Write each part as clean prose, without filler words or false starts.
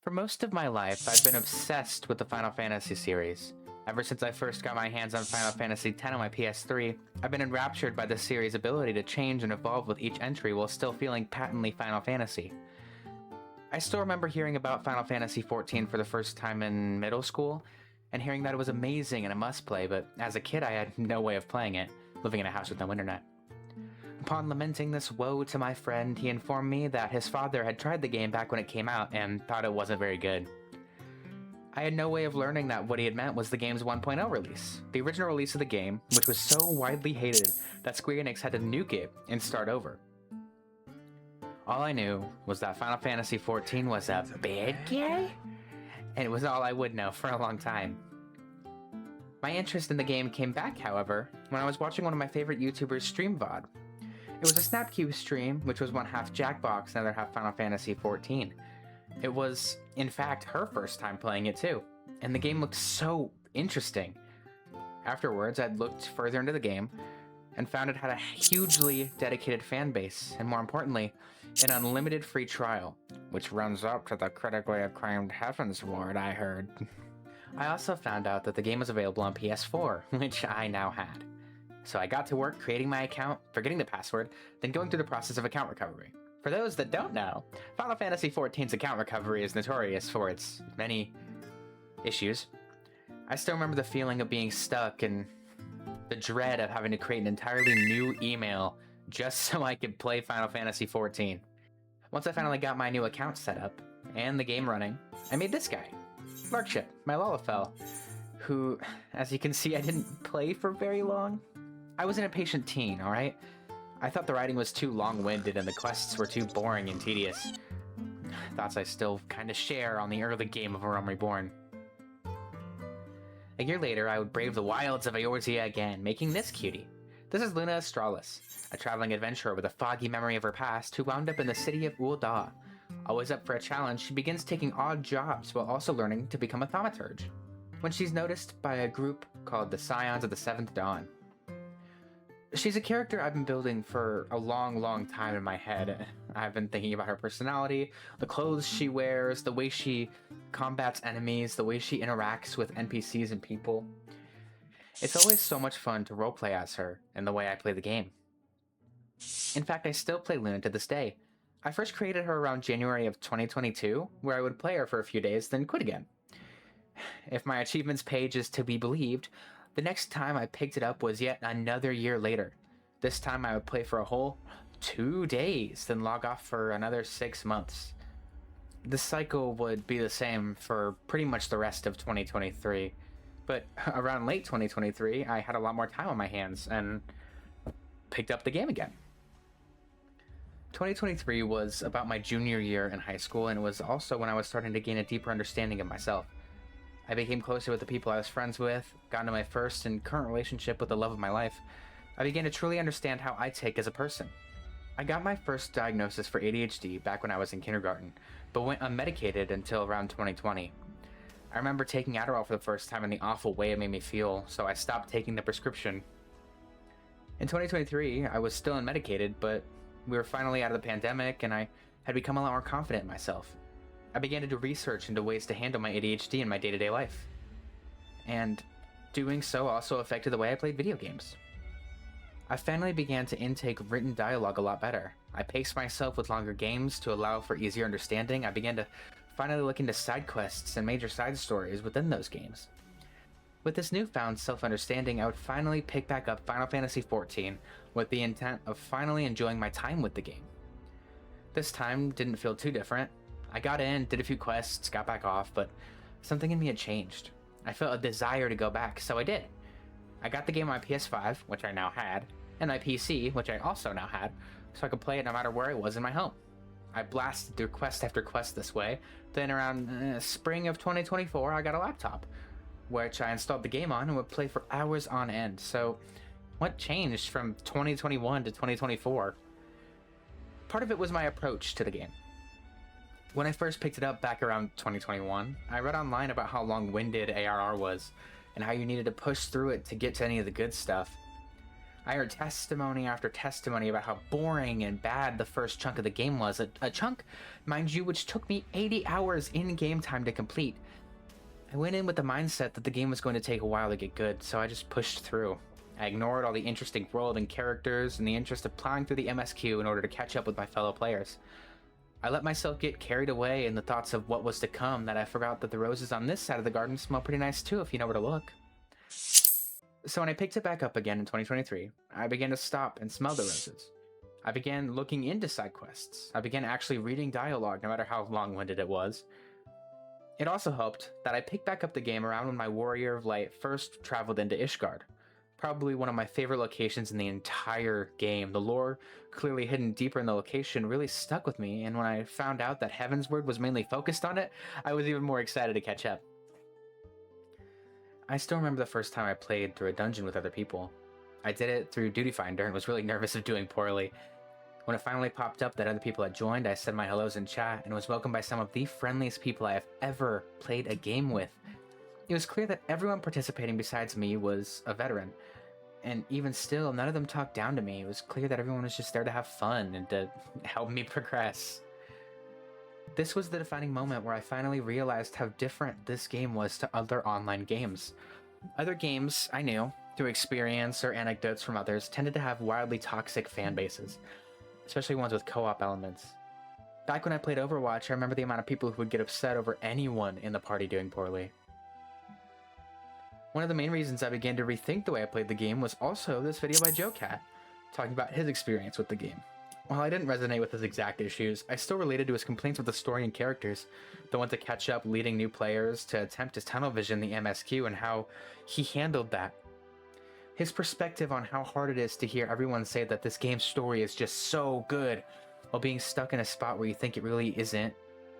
For most of my life, I've been obsessed with the Final Fantasy series. Ever since I first got my hands on Final Fantasy X on my PS3, I've been enraptured by the series' ability to change and evolve with each entry while still feeling patently Final Fantasy. I still remember hearing about Final Fantasy XIV for the first time in middle school, and hearing that it was amazing and a must-play, but as a kid I had no way of playing it, living in a house with no internet. Upon lamenting this woe to my friend, he informed me that his father had tried the game back when it came out and thought it wasn't very good. I had no way of learning that what he had meant was the game's 1.0 release, the original release of the game, which was so widely hated that Square Enix had to nuke it and start over. All I knew was that Final Fantasy XIV was a bad game, and it was all I would know for a long time. My interest in the game came back, however, when I was watching one of my favorite YouTubers stream VOD. It was a Snapcube stream, which was one half Jackbox and the other half Final Fantasy XIV. It was, in fact, her first time playing it too, and the game looked so interesting. Afterwards, I'd looked further into the game and found it had a hugely dedicated fan base, and more importantly, an unlimited free trial, which runs up to the critically acclaimed Heavensward, I heard. I also found out that the game was available on PS4, which I now had. So I got to work creating my account, forgetting the password, then going through the process of account recovery. For those that don't know, Final Fantasy XIV's account recovery is notorious for its many issues. I still remember the feeling of being stuck and the dread of having to create an entirely new email just so I could play Final Fantasy XIV. Once I finally got my new account set up and the game running, I made this guy, Larkship, my Lalafell, who, as you can see, I didn't play for very long. I was an impatient teen, alright? I thought the writing was too long-winded and the quests were too boring and tedious. Thoughts I still kinda share on the early game of A Realm Reborn. A year later, I would brave the wilds of Eorzea again, making this cutie. This is Luna Astralis, a traveling adventurer with a foggy memory of her past who wound up in the city of Ul'dah. Always up for a challenge, she begins taking odd jobs while also learning to become a thaumaturge, when she's noticed by a group called the Scions of the Seventh Dawn. She's a character I've been building for a long time in my head. I've been thinking about her personality, the clothes she wears, the way she combats enemies, the way she interacts with NPCs and people. It's always so much fun to roleplay as her and the way I play the game. In fact, I still play Luna to this day. I first created her around January of 2022, where I would play her for a few days, then quit again. If my achievements page is to be believed, the next time I picked it up was yet another year later. This time I would play for a whole 2 days, then log off for another 6 months. The cycle would be the same for pretty much the rest of 2023, but around late 2023, I had a lot more time on my hands and picked up the game again. 2023 was about my junior year in high school, and it was also when I was starting to gain a deeper understanding of myself. I became closer with the people I was friends with, got into my first and current relationship with the love of my life. I began to truly understand how I take as a person. I got my first diagnosis for ADHD back when I was in kindergarten, but went unmedicated until around 2020. I remember taking Adderall for the first time and the awful way it made me feel, so I stopped taking the prescription. In 2023, I was still unmedicated, but we were finally out of the pandemic and I had become a lot more confident in myself. I began to do research into ways to handle my ADHD in my day-to-day life. And doing so also affected the way I played video games. I finally began to intake written dialogue a lot better. I paced myself with longer games to allow for easier understanding. I began to finally look into side quests and major side stories within those games. With this newfound self-understanding, I would finally pick back up Final Fantasy XIV with the intent of finally enjoying my time with the game. This time didn't feel too different. I got in, did a few quests, got back off, but something in me had changed. I felt a desire to go back, so I did. I got the game on my PS5, which I now had, and my PC, which I also now had, so I could play it no matter where I was in my home. I blasted through quest after quest this way. Then around spring of 2024, I got a laptop, which I installed the game on and would play for hours on end. So what changed from 2021 to 2024? Part of it was my approach to the game. When I first picked it up back around 2021, I read online about how long-winded ARR was and how you needed to push through it to get to any of the good stuff. I heard testimony after testimony about how boring and bad the first chunk of the game was. A chunk, mind you, which took me 80 hours in game time to complete. I went in with the mindset that the game was going to take a while to get good, so I just pushed through. I ignored all the interesting world and characters in the interest of plowing through the MSQ in order to catch up with my fellow players. I let myself get carried away in the thoughts of what was to come that I forgot that the roses on this side of the garden smell pretty nice too if you know where to look. So when I picked it back up again in 2023, I began to stop and smell the roses. I began looking into side quests. I began actually reading dialogue, no matter how long-winded it was. It also helped that I picked back up the game around when my Warrior of Light first traveled into Ishgard. Probably one of my favorite locations in the entire game. The lore, clearly hidden deeper in the location, really stuck with me, and when I found out that Heavensward was mainly focused on it, I was even more excited to catch up. I still remember the first time I played through a dungeon with other people. I did it through Duty Finder and was really nervous of doing poorly. When it finally popped up that other people had joined, I said my hellos in chat and was welcomed by some of the friendliest people I have ever played a game with. It was clear that everyone participating besides me was a veteran. And even still, none of them talked down to me. It was clear that everyone was just there to have fun and to help me progress. This was the defining moment where I finally realized how different this game was to other online games. Other games, I knew, through experience or anecdotes from others, tended to have wildly toxic fan bases, especially ones with co-op elements. Back when I played Overwatch, I remember the amount of people who would get upset over anyone in the party doing poorly. One of the main reasons I began to rethink the way I played the game was also this video by Joe Cat, talking about his experience with the game. While I didn't resonate with his exact issues, I still related to his complaints with the story and characters, the one to catch up leading new players to attempt his tunnel vision, the MSQ, and how he handled that. His perspective on how hard it is to hear everyone say that this game's story is just so good, while being stuck in a spot where you think it really isn't,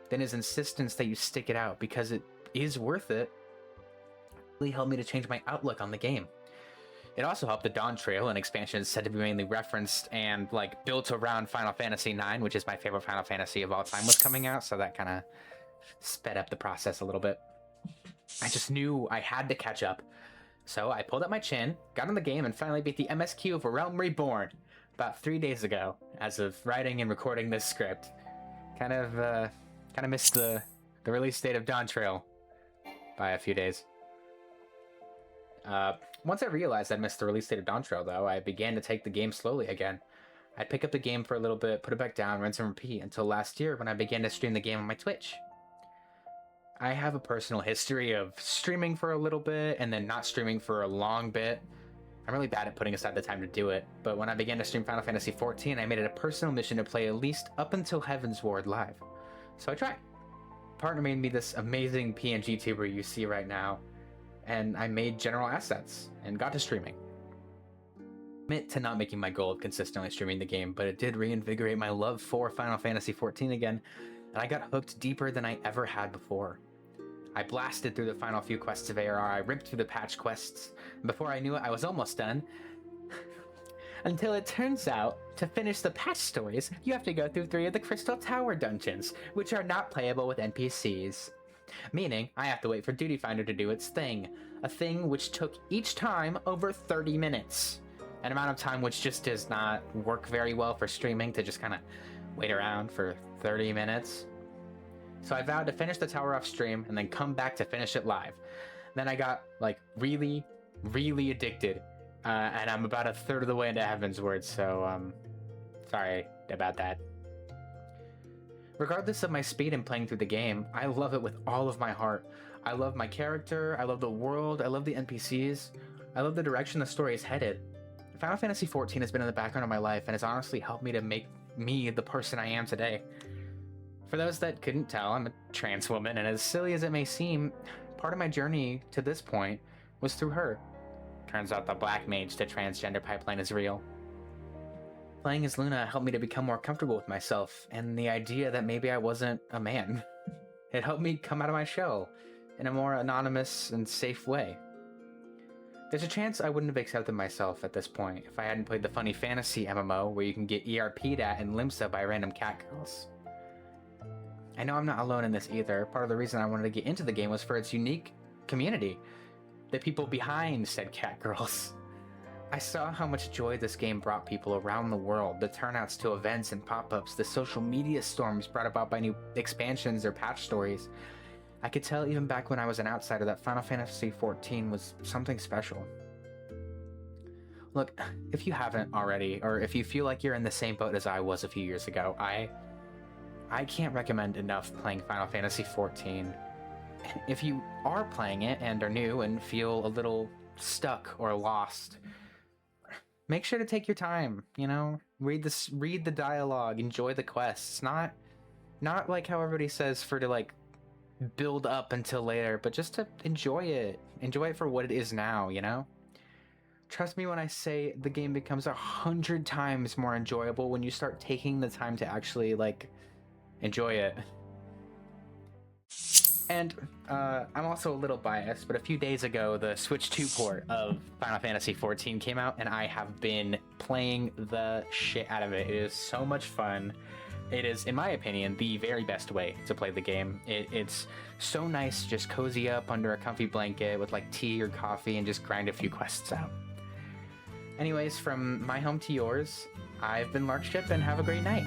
then his insistence that you stick it out because it is worth it, really helped me to change my outlook on the game. It also helped the Dawn Trail, an expansion said to be mainly referenced and built around Final Fantasy IX, which is my favorite Final Fantasy of all time, was coming out, so that kind of sped up the process a little bit. I just knew I had to catch up. So I pulled up my chin, got on the game, and finally beat the MSQ of A Realm Reborn about 3 days ago, as of writing and recording this script. Kind of missed the release date of Dawn Trail by a few days. Once I realized I'd missed the release date of Dawn Trail, though, I began to take the game slowly again. I'd pick up the game for a little bit, put it back down, rinse and repeat, until last year when I began to stream the game on my Twitch. I have a personal history of streaming for a little bit and then not streaming for a long bit. I'm really bad at putting aside the time to do it, but when I began to stream Final Fantasy XIV, I made it a personal mission to play at least up until Heavensward live. So I tried. Partner made me this amazing PNG tuber you see right now, and I made general assets and got to streaming. I admit to not making my goal of consistently streaming the game, but it did reinvigorate my love for Final Fantasy XIV again, and I got hooked deeper than I ever had before. I blasted through the final few quests of ARR, I ripped through the patch quests, and before I knew it, I was almost done. Until it turns out, to finish the patch stories, you have to go through 3 of the Crystal Tower dungeons, which are not playable with NPCs. Meaning, I have to wait for Duty Finder to do its thing, a thing which took each time over 30 minutes. An amount of time which just does not work very well for streaming, to just kind of wait around for 30 minutes. So I vowed to finish the tower off stream and then come back to finish it live. Then I got really, really addicted, and I'm about a third of the way into Heavensward, so sorry about that. Regardless of my speed in playing through the game, I love it with all of my heart. I love my character, I love the world, I love the NPCs, I love the direction the story is headed. Final Fantasy XIV has been in the background of my life and has honestly helped me to make me the person I am today. For those that couldn't tell, I'm a trans woman, and as silly as it may seem, part of my journey to this point was through her. Turns out the black mage to transgender pipeline is real. Playing as Luna helped me to become more comfortable with myself and the idea that maybe I wasn't a man. It helped me come out of my shell in a more anonymous and safe way. There's a chance I wouldn't have accepted myself at this point if I hadn't played the funny fantasy MMO where you can get ERP'd at in Limsa by random cat girls. I know I'm not alone in this either. Part of the reason I wanted to get into the game was for its unique community. The people behind said cat girls. I saw how much joy this game brought people around the world, the turnouts to events and pop-ups, the social media storms brought about by new expansions or patch stories. I could tell even back when I was an outsider that Final Fantasy XIV was something special. Look, if you haven't already, or if you feel like you're in the same boat as I was a few years ago, I can't recommend enough playing Final Fantasy XIV. If you are playing it and are new and feel a little stuck or lost, make sure to take your time, you know? Read the dialogue, enjoy the quests. Not like how everybody says to like build up until later, but just to enjoy it. Enjoy it for what it is now, you know? Trust me when I say the game becomes 100 times more enjoyable when you start taking the time to actually, like, enjoy it. And I'm also a little biased, but a few days ago, the Switch 2 port of Final Fantasy XIV came out, and I have been playing the shit out of it. It is so much fun. It is, in my opinion, the very best way to play the game. It's so nice to just cozy up under a comfy blanket with like tea or coffee and just grind a few quests out. Anyways, from my home to yours, I've been Larkship, and have a great night.